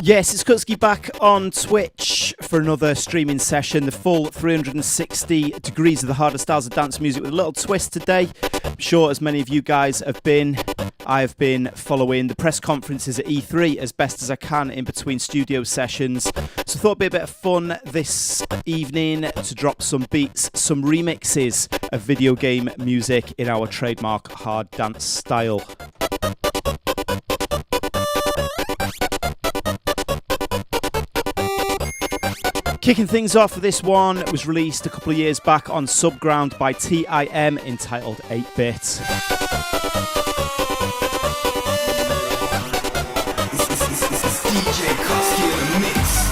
Yes, it's Kutski back on Twitch for another streaming session. The full 360 degrees of the hardest styles of dance music with a little twist today. I'm sure as many of you guys have been, I have been following the press conferences at E3 as best as I can in between studio sessions. So I thought it'd be a bit of fun this evening to drop some beats, some remixes of video game music in our trademark hard dance style. Kicking things off, this one was released a couple of years back on Subground by TIM entitled 8-Bit. DJ Kutski in the mix.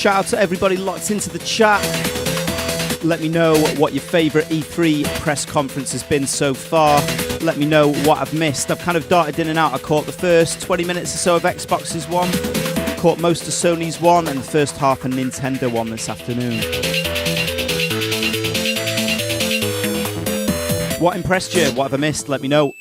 shout out to everybody locked into the chat. Let me know what your favourite E3 press conference has been so far. Let me know what I've missed. I've kind of darted in and out. I caught the first 20 minutes or so of Xbox's one, caught most of Sony's one, and the first half of Nintendo one this afternoon. What impressed you? What have I missed? Let me know.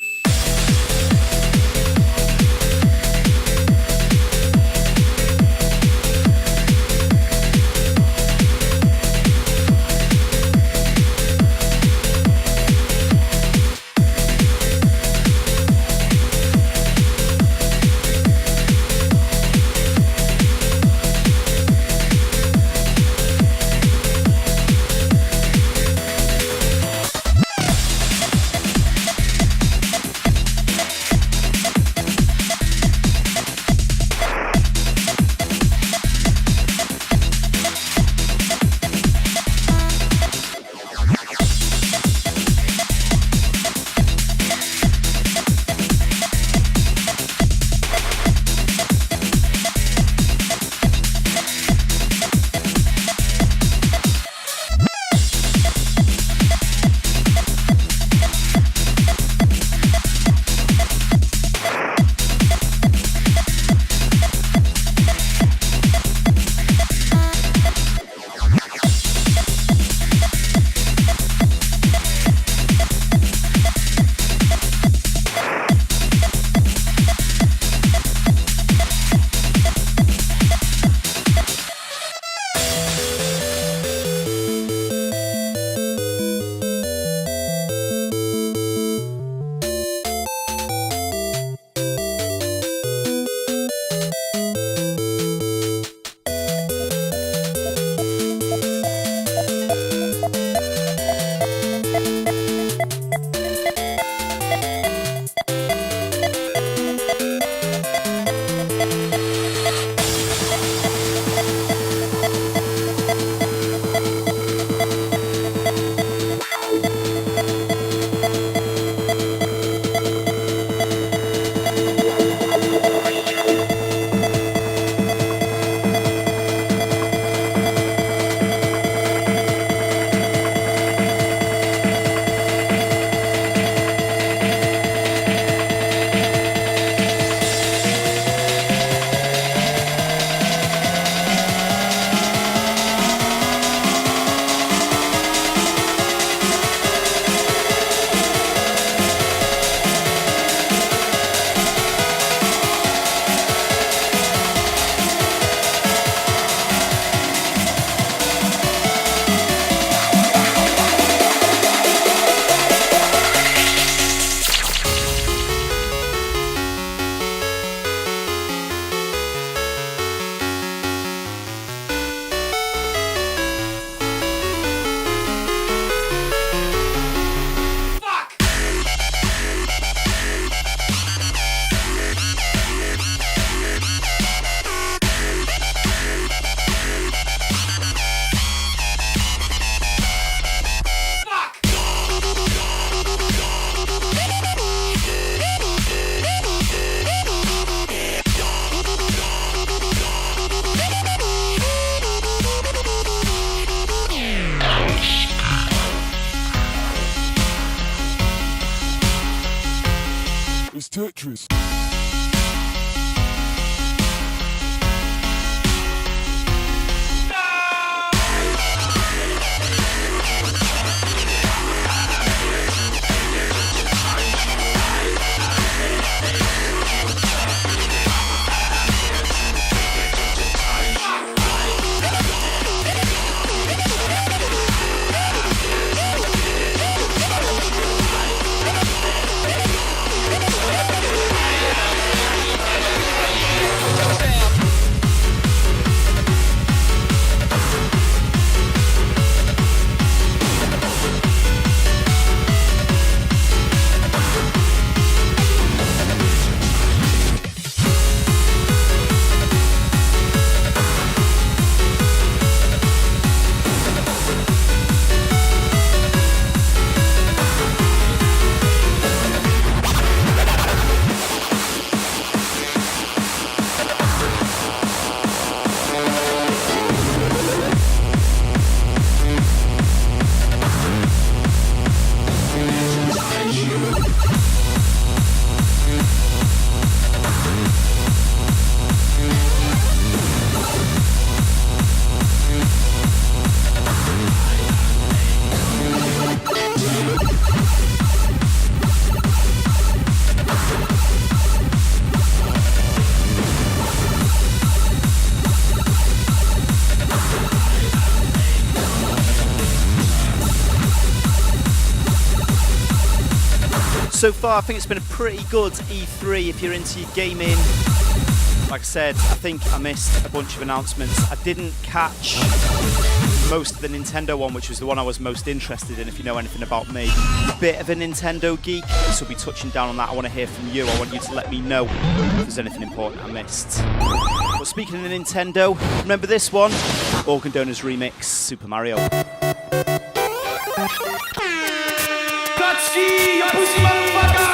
Tetris. So far, I think it's been a pretty good E3 if you're into your gaming. Like I said, I think I missed a bunch of announcements. I didn't catch most of the Nintendo one, which was the one I was most interested in, if you know anything about me. A bit of a Nintendo geek, so we'll be touching down on that. I want to hear from you. I want you to let me know if there's anything important I missed. But speaking of Nintendo, remember this one? Organ Donors Remix, Super Mario. Kutski, your pussy motherfucker!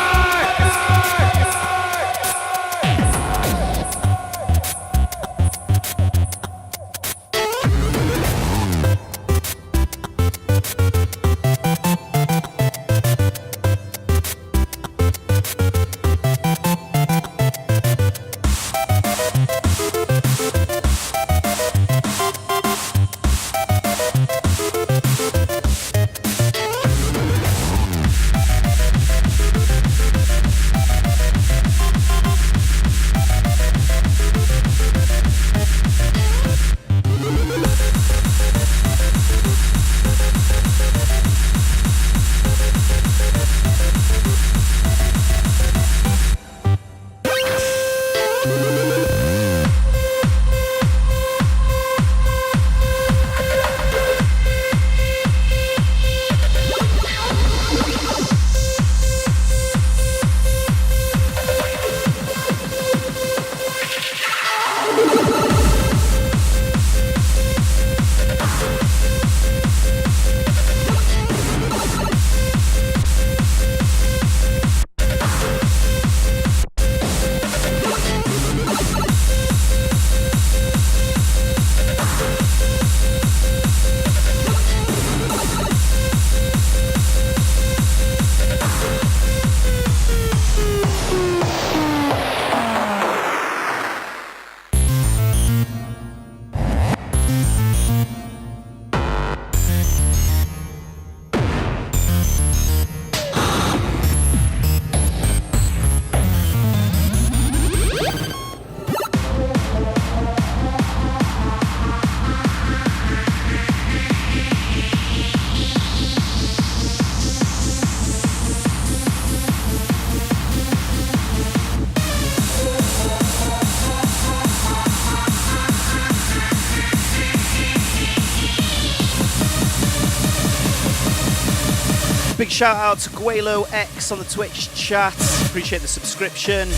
Big shout out to Guelo X on the Twitch chat. Appreciate the subscription.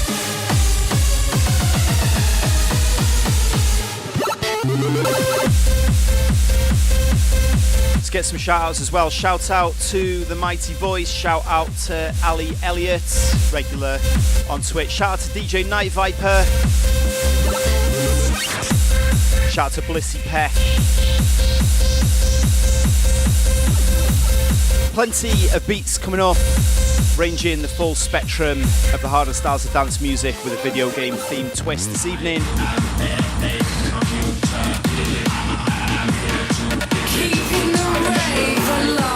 Let's get some shout outs as well. Shout out to The Mighty Voice. Shout out to Ali Elliott, regular on Twitch. Shout out to DJ Night Viper. Shout out to Blissy Peck. Plenty of beats coming up, ranging the full spectrum of the harder styles of dance music with a video game themed twist this evening. Keeping the rave alive.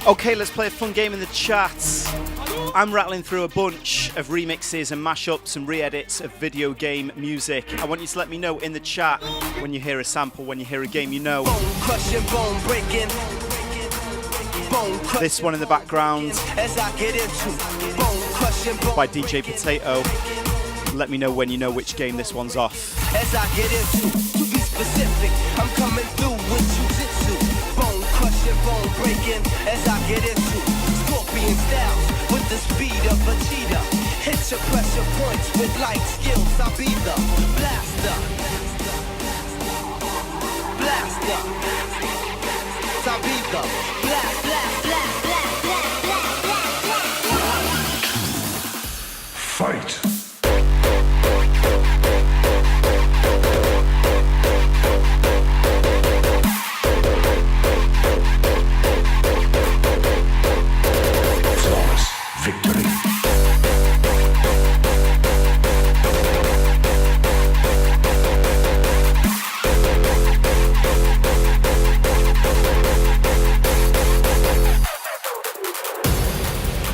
Okay, let's play a fun game in the chat. I'm rattling through a bunch of remixes and mashups and re-edits of video game music. I want you to let me know in the chat when you hear a sample, when you hear a game, you know. This one in the background. by DJ Potato. Let me know when you know which game this one's off. As I get into, to be specific, I'm coming through with jujitsu. Bone crushing, bone breaking, as I get into scorpion styles with the speed of a cheetah. Hit your pressure points with light skills. I'll be the blaster. Blaster. I'll be the blast, blast, blast, blast, blast, blast, blast, blast. Fight. Victory.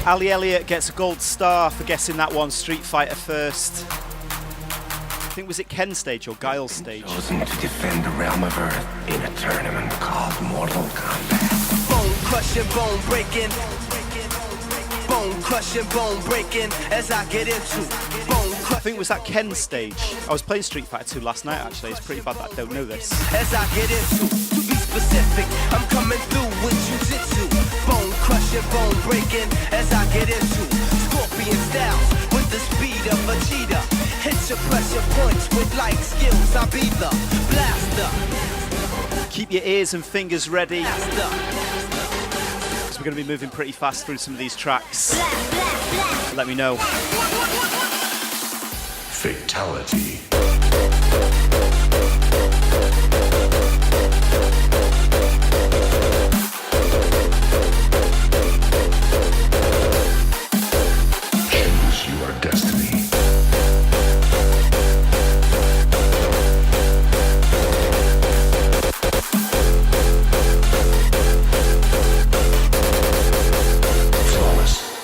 Ali Elliott gets a gold star for guessing that one, Street Fighter first. I think, was it Ken stage or Guile's stage? Chosen to defend the realm of Earth in a tournament called Mortal Kombat. Bone crushing, bone breaking. Bone crushing, bone breaking as I get into bone crushing. I think it was that Ken stage. I was playing Street Fighter 2 last night actually. It's pretty bad that I don't know this. As I get into, to be specific, I'm coming through with jujitsu. Bone crushing, bone breaking as I get into scorpion styles with the speed of a cheetah. Hit your pressure points with light skills. I'll be the blaster. Keep your ears and fingers ready. Blaster. We're going to be moving pretty fast through some of these tracks. Let me know. Fatality. Choose your destiny.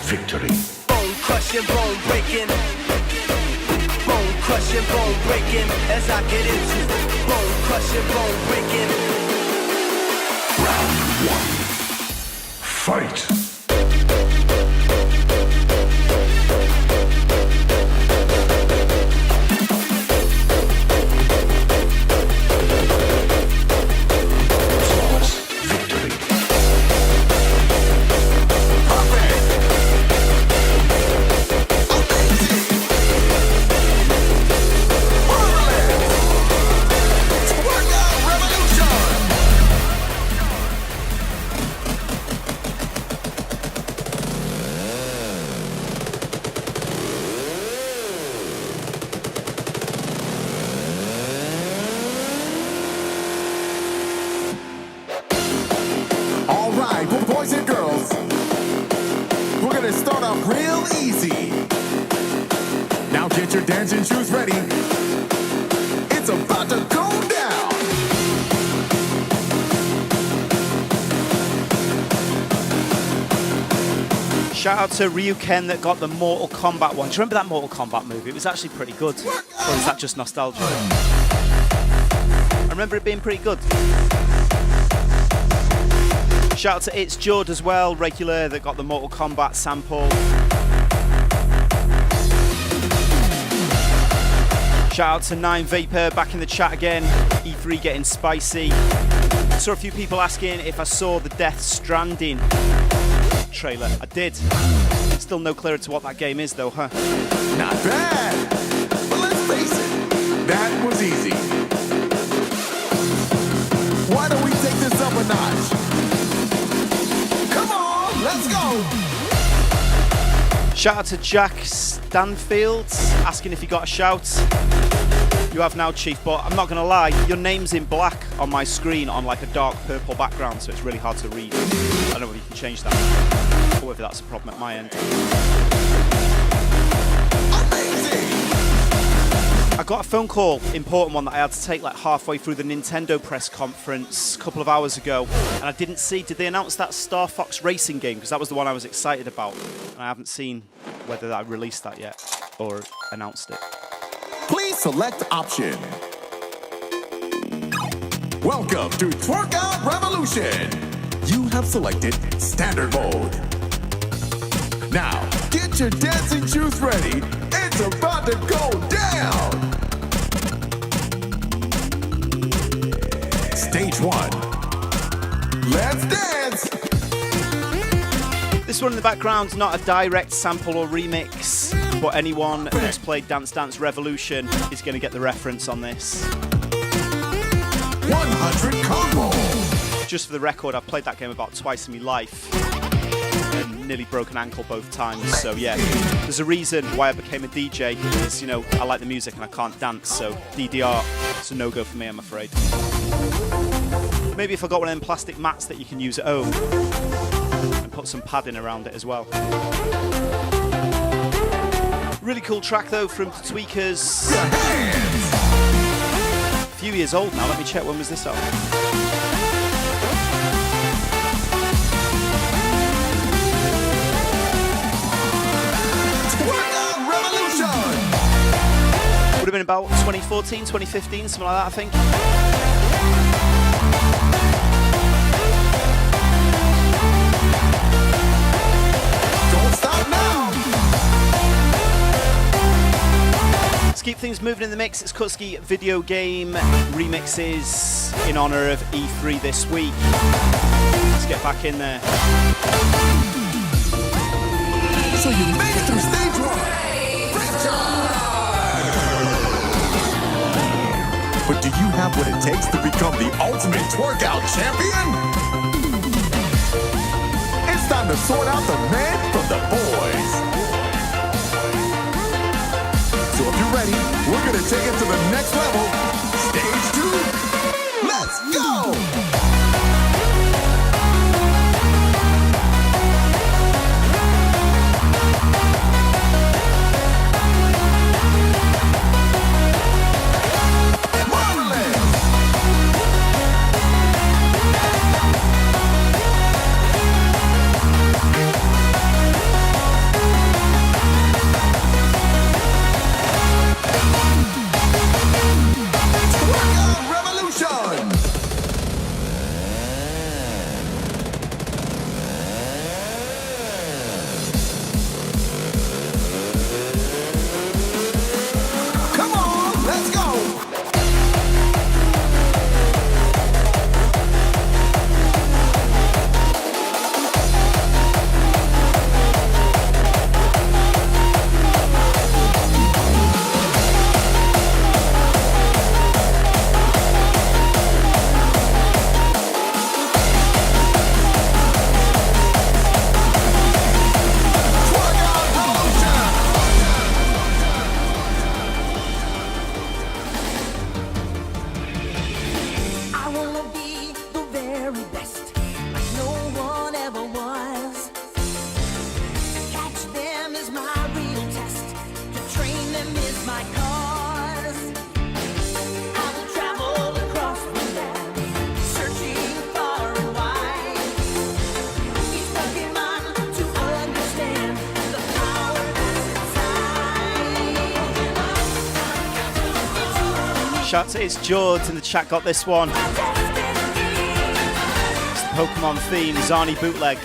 Victory. Bone crushing, bone breaking. Bone crushing, bone breaking. As I get into bone crushing, bone breaking. Round 1. Fight. Boys and girls, we're gonna start off real easy. Now get your dancing shoes ready. It's about to go down. Shout out to Ryuken that got the Mortal Kombat one. Do you remember that Mortal Kombat movie? It was actually pretty good. Or is that just nostalgia? I remember it being pretty good. Shout out to It's Judd as well, regular, that got the Mortal Kombat sample. Shout out to 9 Vapor back in the chat again. E3 getting spicy. Saw a few people asking if I saw the Death Stranding trailer. I did. Still no clearer to what that game is though, huh? Not bad. But let's face it, that was easy. Why don't we take this up a notch? Come on, let's go. Shout out to Jack Stanfield asking if he got a shout. You have now, Chief, but I'm not going to lie, your name's in black on my screen on like a dark purple background, so it's really hard to read. I don't know if you can change that, or whether that's a problem at my end. I got a phone call, important one, that I had to take like halfway through the Nintendo press conference a couple of hours ago, and I didn't see, did they announce that Star Fox racing game? Because that was the one I was excited about, and I haven't seen whether I released that yet, or announced it. Please select option. Welcome to Twerk Out Revolution. You have selected Standard Mode. Now, get your dancing shoes ready. It's about to go down. Stage 1. Let's dance. This one in the background's not a direct sample or remix, but anyone that's played Dance Dance Revolution is going to get the reference on this. 100 combo. Just for the record, I've played that game about twice in my life and nearly broke an ankle both times. So yeah, there's a reason why I became a DJ, because, you know, I like the music and I can't dance, so DDR, it's a no-go for me, I'm afraid. Maybe if I got one of them plastic mats that you can use at home and put some padding around it as well. Really cool track though from the Tweakers. A few years old now, let me check, when was this out? Would have been about 2014, 2015, something like that, I think. Don't stop now. Let's keep things moving in the mix. It's Kutski video game remixes in honor of E3 this week. Let's get back in there. So you made it through stage 1. Great job. But do you have what it takes to become the ultimate twerkout champion? It's time to sort out the men from the boys. So if you're ready, we're gonna take it to the next level. Stage 2, let's go! Shout to it's George in the chat, got this one. It's the Pokemon theme, Zani bootleg.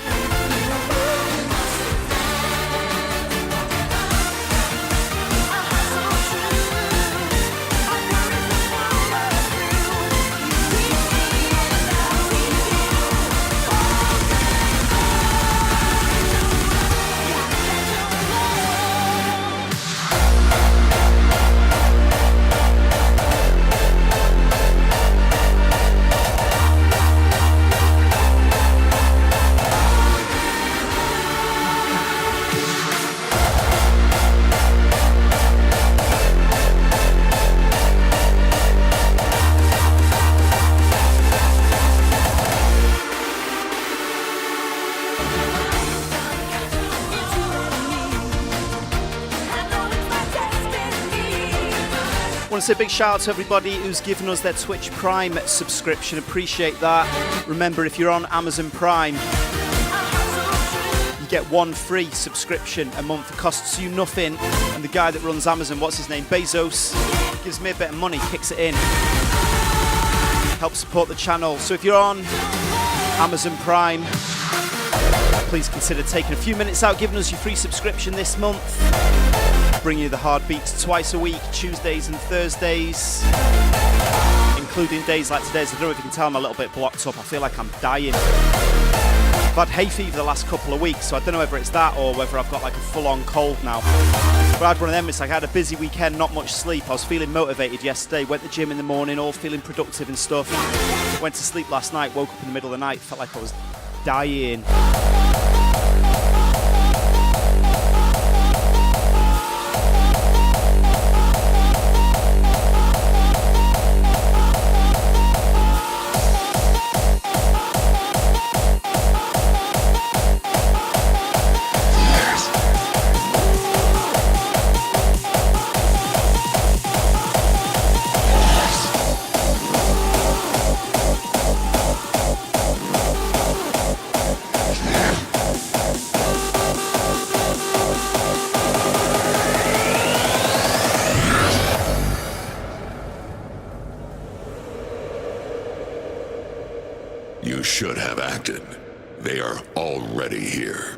Want to say a big shout out to everybody who's given us their Twitch Prime subscription. Appreciate that. Remember, if you're on Amazon Prime, you get one free subscription a month. It costs you nothing. And the guy that runs Amazon, what's his name? Bezos, gives me a bit of money, kicks it in. Help support the channel. So if you're on Amazon Prime, please consider taking a few minutes out, giving us your free subscription this month. Bring you the hard beats twice a week, Tuesdays and Thursdays, including days like today's. I don't know if you can tell I'm a little bit blocked up. I feel like I'm dying. I've had hay fever the last couple of weeks, so I don't know whether it's that or whether I've got like a full-on cold now. But I had one of them. It's like I had a busy weekend, not much sleep. I was feeling motivated yesterday, went to the gym in the morning, all feeling productive and stuff. Went to sleep last night, woke up in the middle of the night, felt like I was dying. You should have acted. They are already here.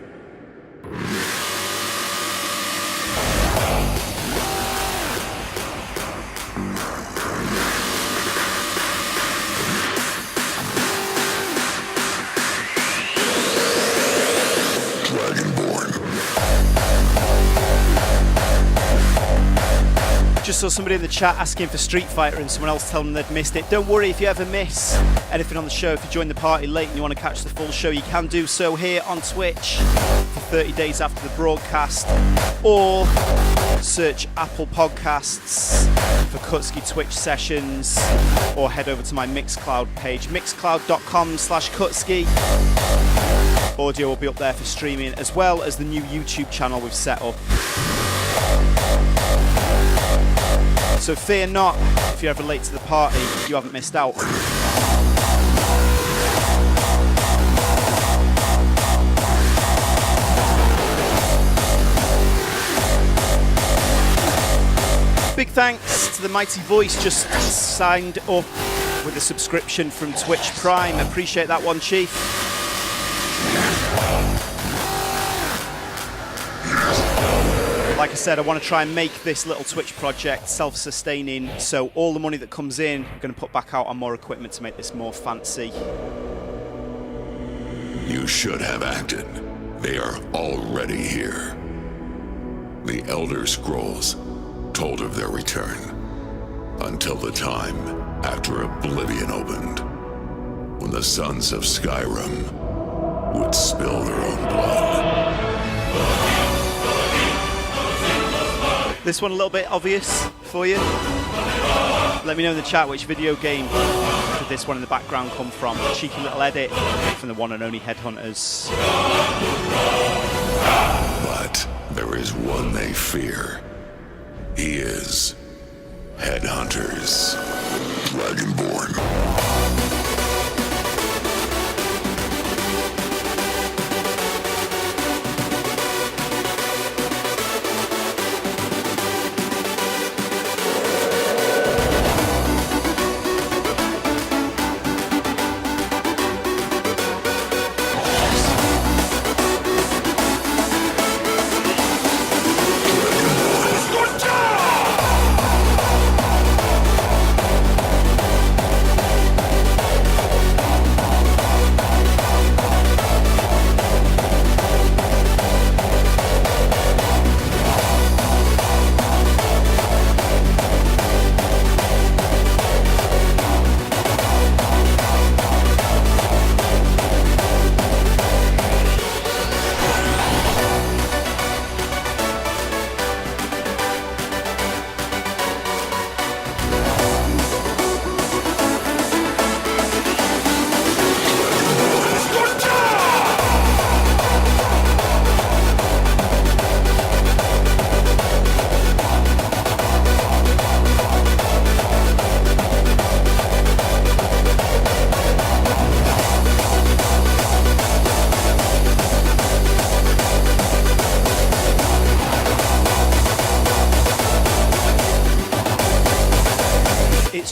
Just saw somebody in the chat asking for Street Fighter and someone else telling them they'd missed it. Don't worry if you ever miss anything on the show. If you join the party late and you want to catch the full show, you can do so here on Twitch for 30 days after the broadcast, or search Apple Podcasts for Kutski Twitch sessions, or head over to my Mixcloud page, mixcloud.com/Kutski. Audio will be up there for streaming, as well as the new YouTube channel we've set up. So fear not, if you're ever late to the party, you haven't missed out. Big thanks to the Mighty Voice, just signed up with a subscription from Twitch Prime. Appreciate that one, Chief. Like I said, I want to try and make this little Twitch project self-sustaining, so all the money that comes in, I'm going to put back out on more equipment to make this more fancy. You should have acted. They are already here. The Elder Scrolls told of their return until the time after Oblivion opened, when the sons of Skyrim would spill their own blood. This one a little bit obvious for you. Let me know in the chat which video game did this one in the background come from. A cheeky little edit from the one and only Headhunters. But there is one they fear. He is Headhunters, Dragonborn.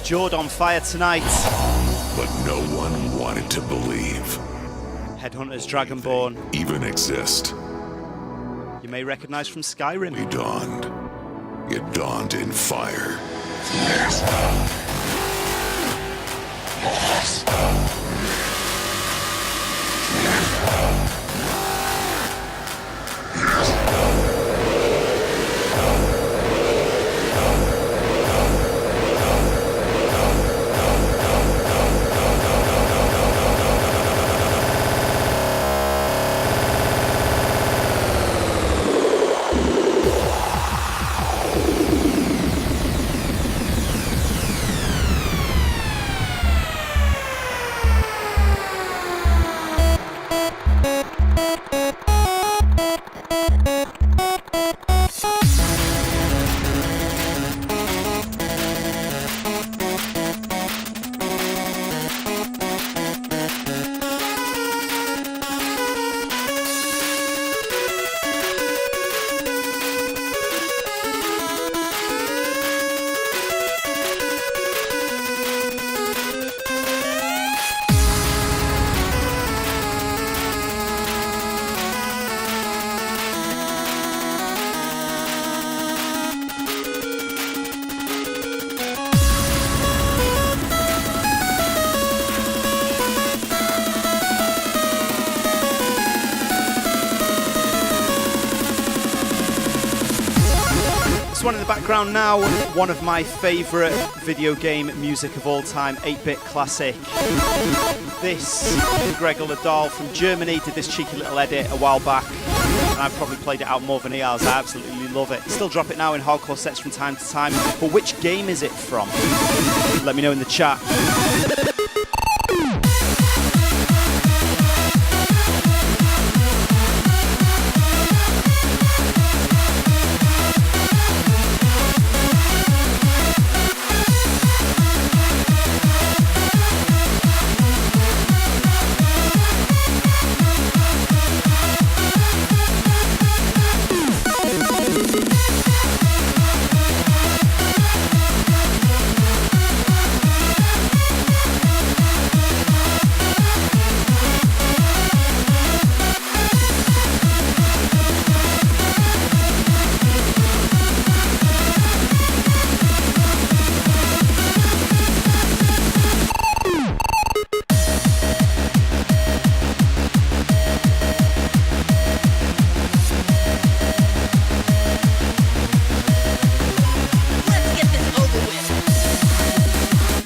Jord on fire tonight. But no one wanted to believe. Headhunters Dragonborn. Even exist. You may recognize from Skyrim. We dawned. It dawned in fire. One in the background now, one of my favourite video game music of all time, 8-bit classic. This, Gregor Ledal from Germany did this cheeky little edit a while back, and I've probably played it out more than he has. I absolutely love it. Still drop it now in hardcore sets from time to time, but which game is it from? Let me know in the chat.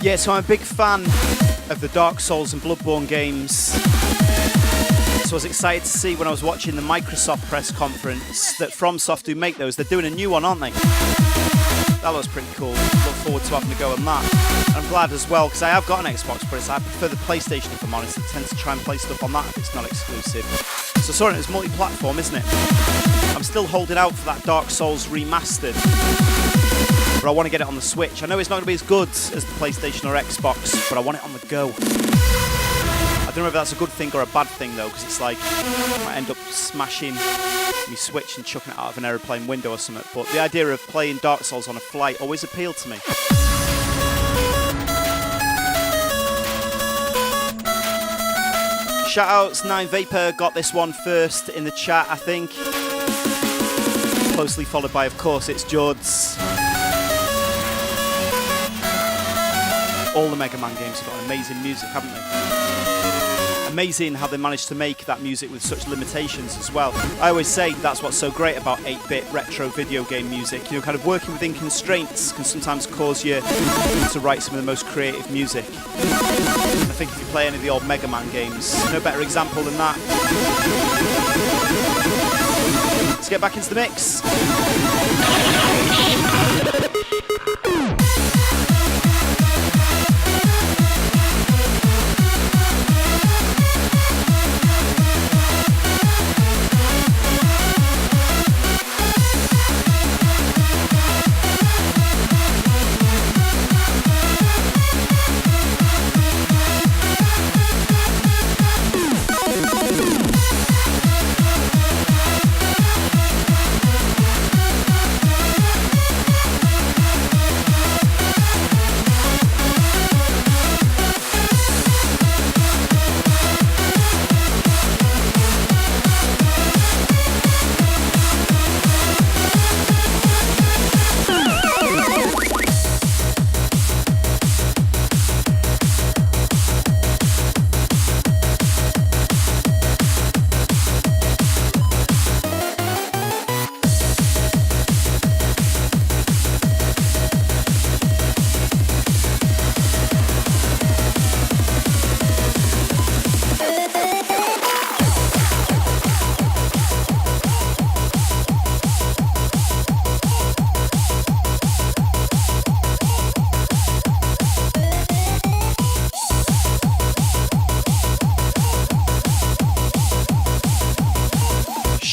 Yeah, so I'm a big fan of the Dark Souls and Bloodborne games. So I was excited to see when I was watching the Microsoft press conference that FromSoft, who make those, they're doing a new one, aren't they? That looks pretty cool. Look forward to having a go on that. And I'm glad as well, because I have got an Xbox, but I prefer the PlayStation, if I'm honest. I tend to try and play stuff on that if it's not exclusive. So sorry, it's multi-platform, isn't it? I'm still holding out for that Dark Souls remastered. But I want to get it on the Switch. I know it's not going to be as good as the PlayStation or Xbox, but I want it on the go. I don't know if that's a good thing or a bad thing though, because it's like I might end up smashing my Switch and chucking it out of an aeroplane window or something. But the idea of playing Dark Souls on a flight always appealed to me. Shoutouts, 9 Vapor got this one first in the chat, I think. Closely followed by, of course, it's Jod's. All the Mega Man games have got amazing music, haven't they? Amazing how they managed to make that music with such limitations as well. I always say that's what's so great about 8-bit retro video game music. You know, kind of working within constraints can sometimes cause you to write some of the most creative music. And I think if you play any of the old Mega Man games, no better example than that. Let's get back into the mix.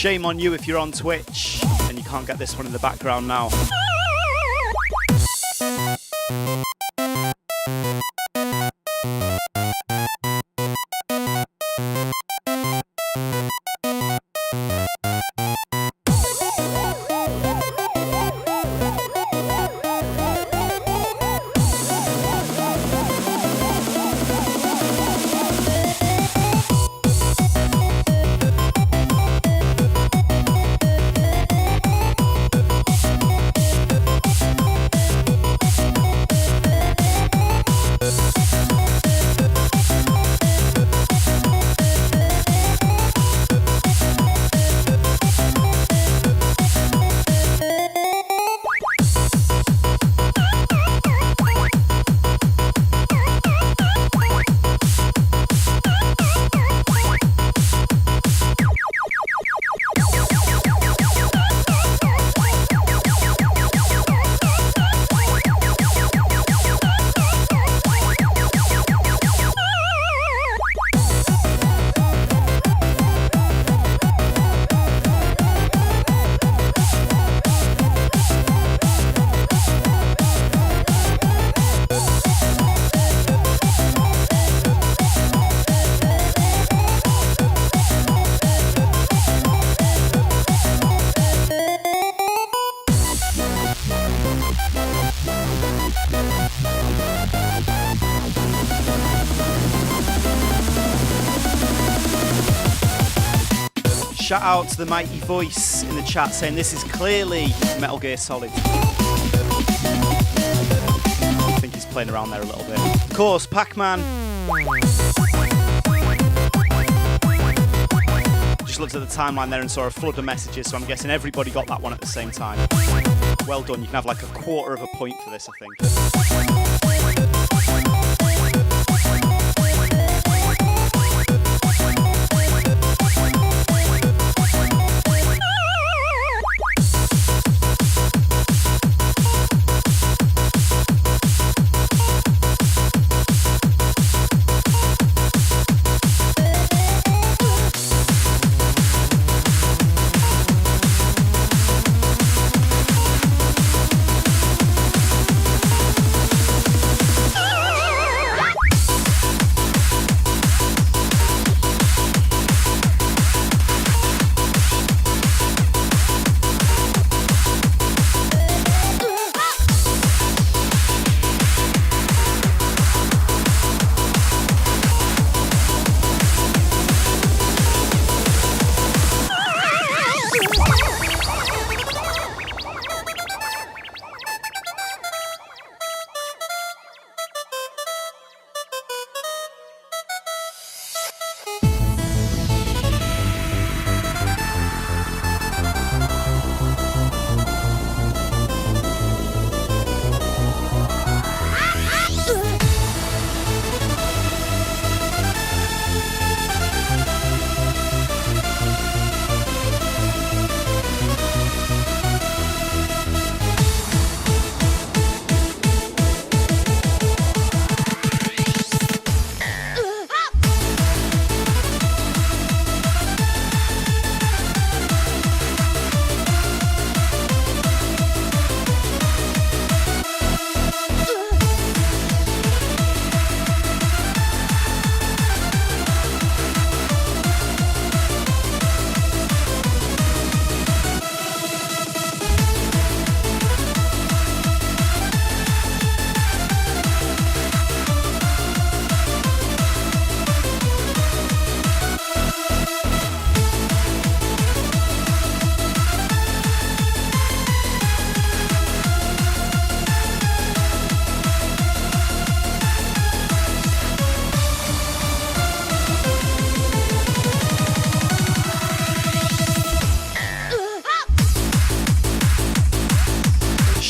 Shame on you if you're on Twitch and you can't get this one in the background now. Shout out to the mighty voice in the chat saying this is clearly Metal Gear Solid. I think he's playing around there a little bit. Of course, Pac-Man. Just looked at the timeline there and saw a flood of messages, so I'm guessing everybody got that one at the same time. Well done, you can have like a quarter of a point for this, I think.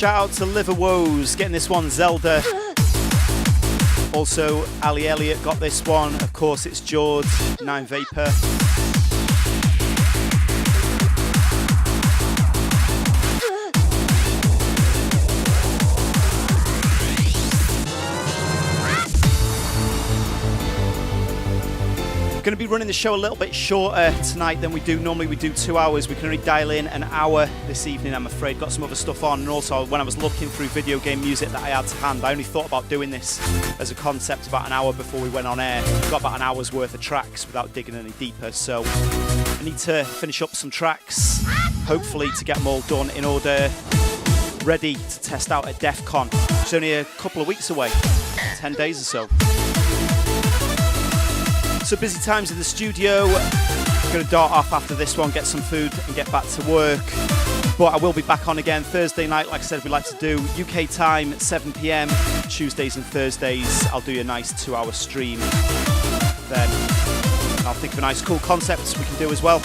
Shout out to Liver Woes, getting this one, Zelda. Also, Ali Elliott got this one. Of course, it's George, 9 Vapor. Going to be running the show a little bit shorter tonight than we do. Normally we do 2 hours. We can only dial in an hour this evening, I'm afraid. Got some other stuff on. And also, when I was looking through video game music that I had to hand, I only thought about doing this as a concept about an hour before we went on air. Got about an hour's worth of tracks without digging any deeper. So I need to finish up some tracks, hopefully to get them all done in order, ready to test out at DEF CON. It's only a couple of weeks away, 10 days or so. So busy times in the studio. Going to dart off after this one, get some food and get back to work. But I will be back on again Thursday night, like I said we like to do. UK time, 7 PM, Tuesdays and Thursdays. I'll do a nice 2-hour stream then. And I'll think of a nice cool concept we can do as well.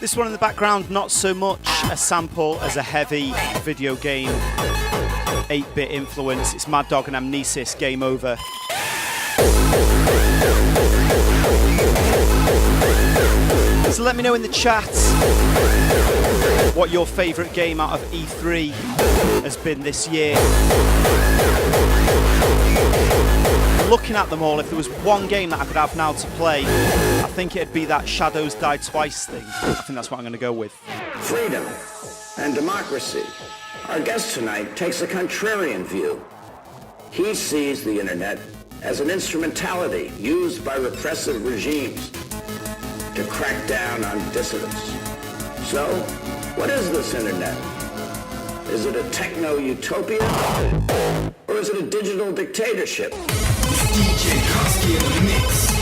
This one in the background, not so much a sample as a heavy video game 8-bit influence. It's Mad Dog and Amnesis, Game Over. So let me know in the chat what your favourite game out of E3 has been this year. Looking at them all, if there was one game that I could have now to play, I think it'd be that Shadows Die Twice thing. I think that's what I'm going to go with. Freedom and democracy. Our guest tonight takes a contrarian view. He sees the internet as an instrumentality used by repressive regimes to crack down on dissidents. So, what is this internet? Is it a techno-utopia? Or is it a digital dictatorship? DJ Kutski in the mix.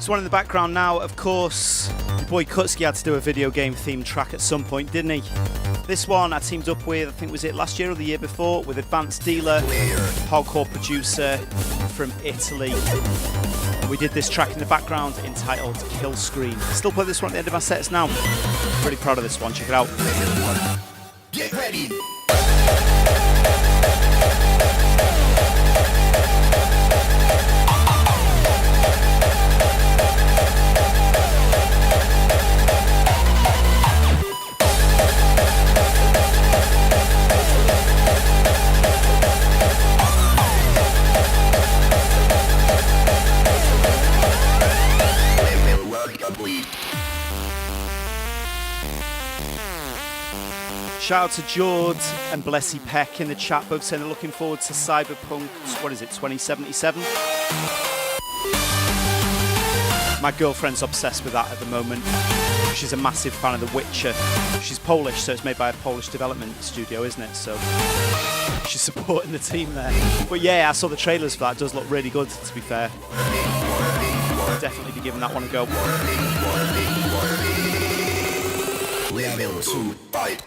This one in the background now, of course, your boy Kutski had to do a video game themed track at some point, didn't he? This one I teamed up with, I think was it last year or the year before, with Advanced Dealer, hardcore producer from Italy. And we did this track in the background entitled Kill Screen. Still play this one at the end of my sets now. Really proud of this one, check it out. Get ready. Shout out to Jord and Blessy Peck in the chat, both saying they're looking forward to Cyberpunk, 2077? My girlfriend's obsessed with that at the moment. She's a massive fan of The Witcher. She's Polish, so it's made by a Polish development studio, isn't it? So she's supporting the team there. But yeah, I saw the trailers for that. It does look really good, to be fair. I'll definitely be giving that one a go. Level 2, fight.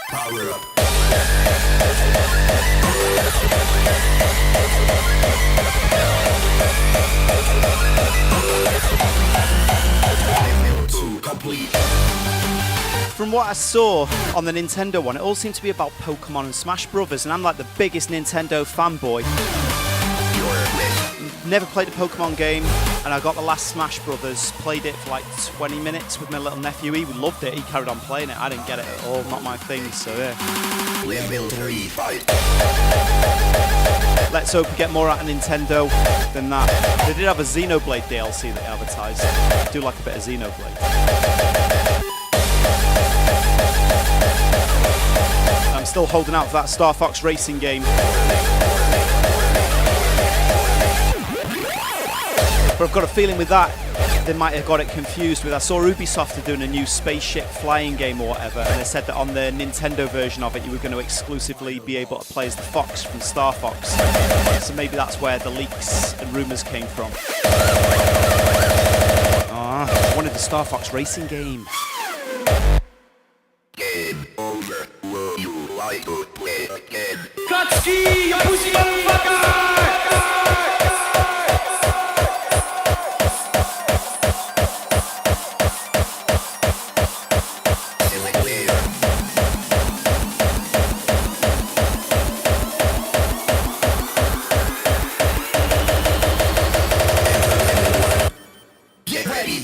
Power up. From what I saw on the Nintendo one, it all seemed to be about Pokemon and Smash Brothers, and I'm like the biggest Nintendo fanboy. Never played a Pokemon game, and I got the last Smash Brothers, played it for like 20 minutes with my little nephew. He loved it, he carried on playing it. I didn't get it at all, not my thing, so yeah. Level 3, fight. Let's hope we get more out of Nintendo than that. They did have a Xenoblade DLC that they advertised. I do like a bit of Xenoblade. I'm still holding out for that Star Fox racing game. But I've got a feeling with that, they might have got it confused with, I saw Ubisoft are doing a new spaceship flying game or whatever, and they said that on the Nintendo version of it, you were going to exclusively be able to play as the Fox from Star Fox. So maybe that's where the leaks and rumours came from. I wanted the Star Fox racing game. Game over. Would you like to play again? Kutski, you pussy motherfucker! Get ready.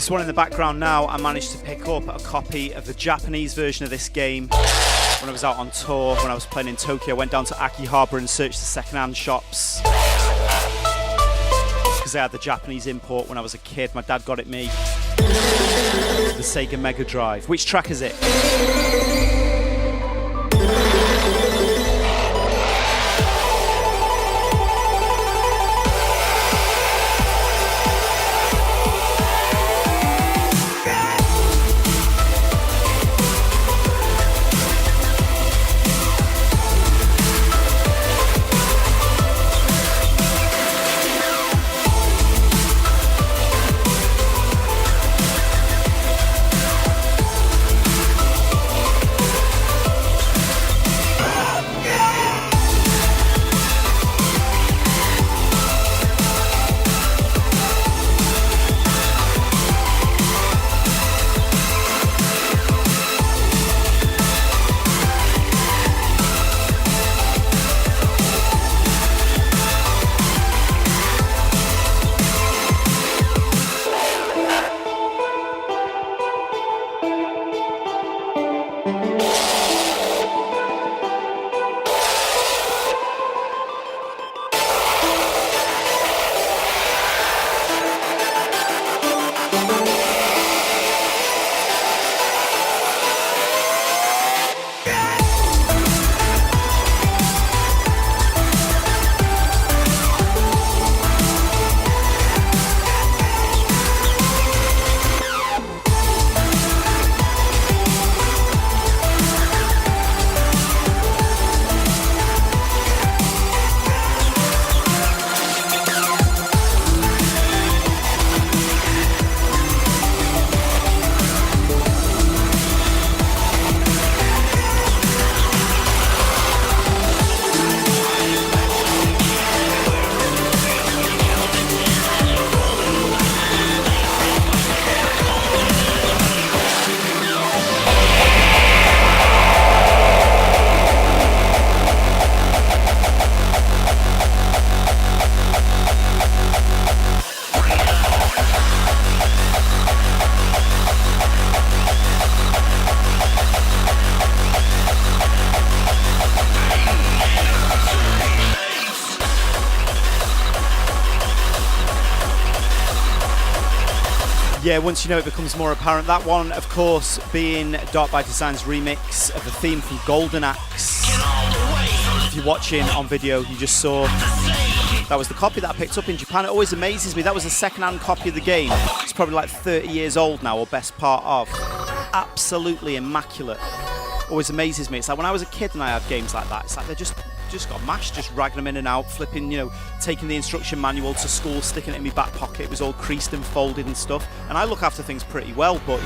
This one in the background now, I managed to pick up a copy of the Japanese version of this game when I was out on tour, when I was playing in Tokyo. I went down to Akihabara and searched the second-hand shops because they had the Japanese import when I was a kid. My dad got it me. The Sega Mega Drive. Which track is it? Yeah, once you know it becomes more apparent. That one, of course, being Dark by Design's remix of the theme from Golden Axe. If you're watching on video, you just saw that was the copy that I picked up in Japan. It always amazes me. That was a second-hand copy of the game. It's probably like 30 years old now, or best part of. Absolutely immaculate. Always amazes me. It's like when I was a kid and I had games like that, it's like they just got mashed, just ragging them in and out, flipping, taking the instruction manual to school, sticking it in my back pocket. It was all creased and folded and stuff. And I look after things pretty well, but,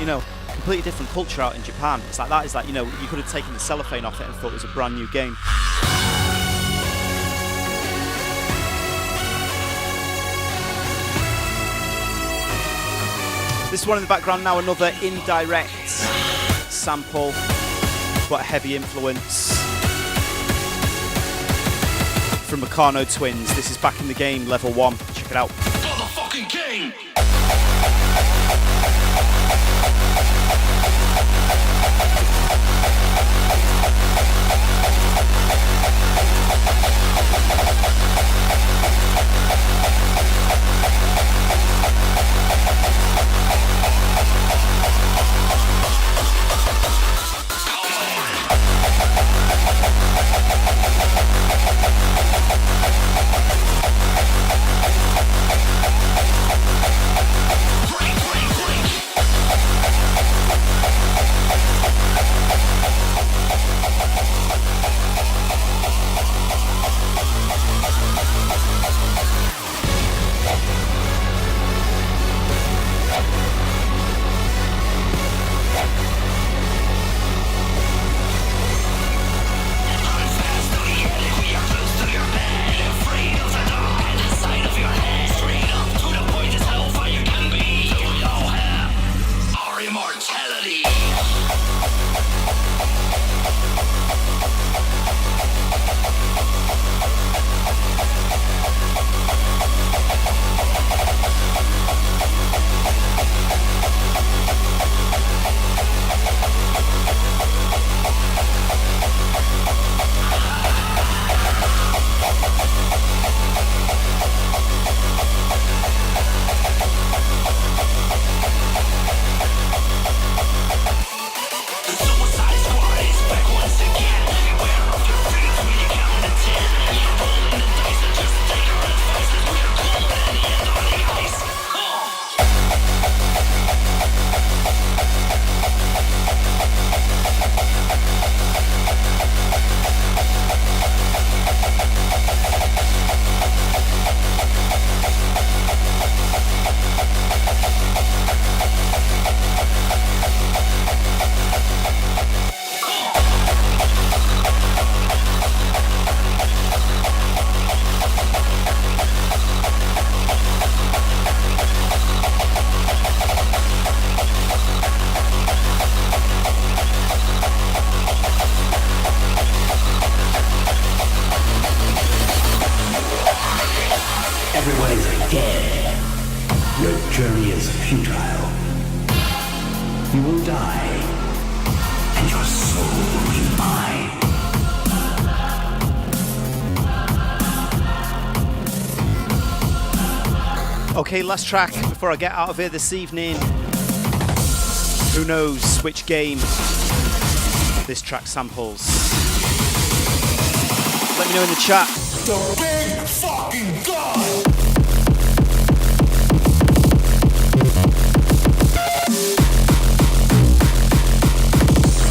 completely different culture out in Japan. It's like that is like, you could have taken the cellophane off it and thought it was a brand new game. This one in the background now, another indirect sample, but a heavy influence from Meccano Twins. This is Back in the Game, level 1. Check it out. Motherfucking game! Okay, last track before I get out of here this evening. Who knows which game this track samples? Let me know in the chat. The big fucking gun!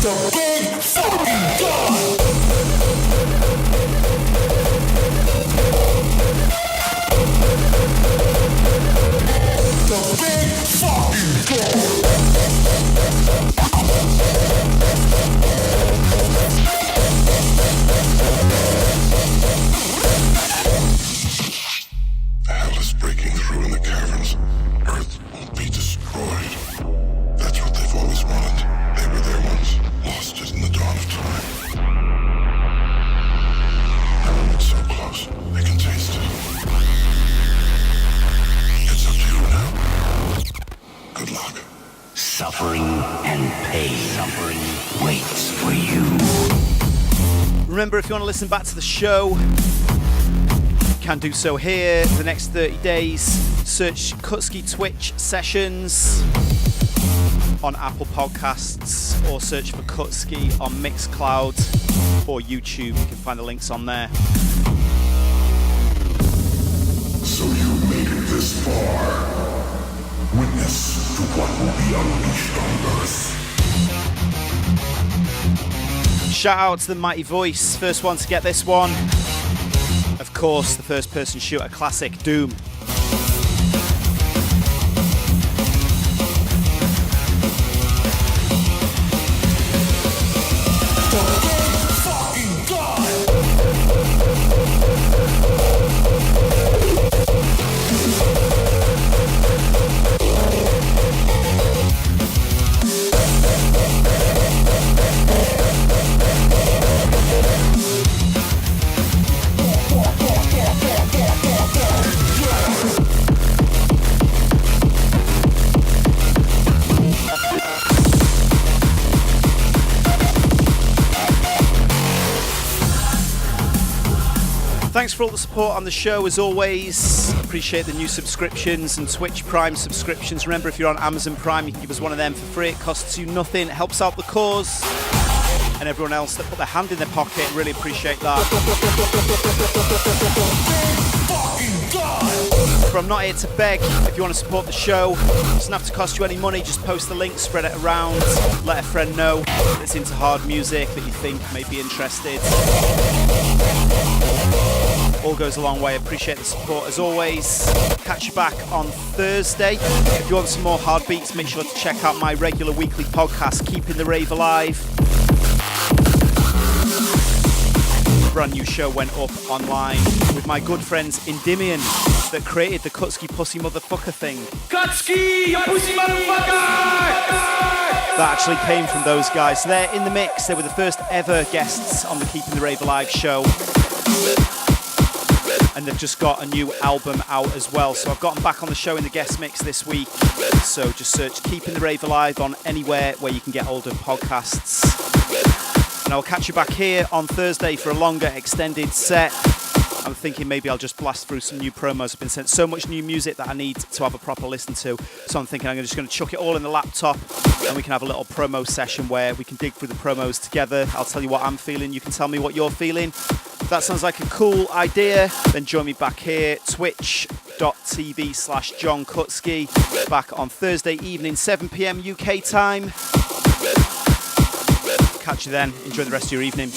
The big fucking gun! The big fucking gun! The hell is breaking through in the caverns. Earth won't be destroyed. That's what they've always wanted. They were there once, lost as in the dawn of time. Now it's so close, they can taste it. It's up to you now. Good luck. Suffering and pain. Suffering waits for you. Remember, if you want to listen back to the show, you can do so here for the next 30 days. Search Kutski Twitch sessions on Apple Podcasts or search for Kutski on Mixcloud or YouTube. You can find the links on there. So you made it this far. Witness to what will be unleashed on Earth. Shout out to the Mighty Voice, first one to get this one. Of course, the first person shooter classic, Doom. Thanks for all the support on the show as always. Appreciate the new subscriptions and Twitch Prime subscriptions. Remember, if you're on Amazon Prime, you can give us one of them for free. It costs you nothing. It helps out the cause. And everyone else that put their hand in their pocket, really appreciate that. But I'm not here to beg. If you want to support the show, it doesn't have to cost you any money. Just post the link, spread it around, let a friend know that's into hard music that you think may be interested. All goes a long way. Appreciate the support as always. Catch you back on Thursday. If you want some more hard beats, make sure to check out my regular weekly podcast, Keeping the Rave Alive. Brand new show went up online with my good friends Endymion that created the Kutski Pussy Motherfucker thing. Kutski, you pussy motherfucker! That actually came from those guys. So they're in the mix. They were the first ever guests on the Keeping the Rave Alive show. And they've just got a new album out as well. So I've got them back on the show in the guest mix this week. So just search Keeping the Rave Alive on anywhere where you can get hold of podcasts. And I'll catch you back here on Thursday for a longer extended set. I'm thinking maybe I'll just blast through some new promos. I've been sent so much new music that I need to have a proper listen to. So I'm thinking I'm just going to chuck it all in the laptop and we can have a little promo session where we can dig through the promos together. I'll tell you what I'm feeling. You can tell me what you're feeling. If that sounds like a cool idea, then join me back here, twitch.tv/John Kutski, back on Thursday evening, 7 PM UK time. Catch you then. Enjoy the rest of your evening.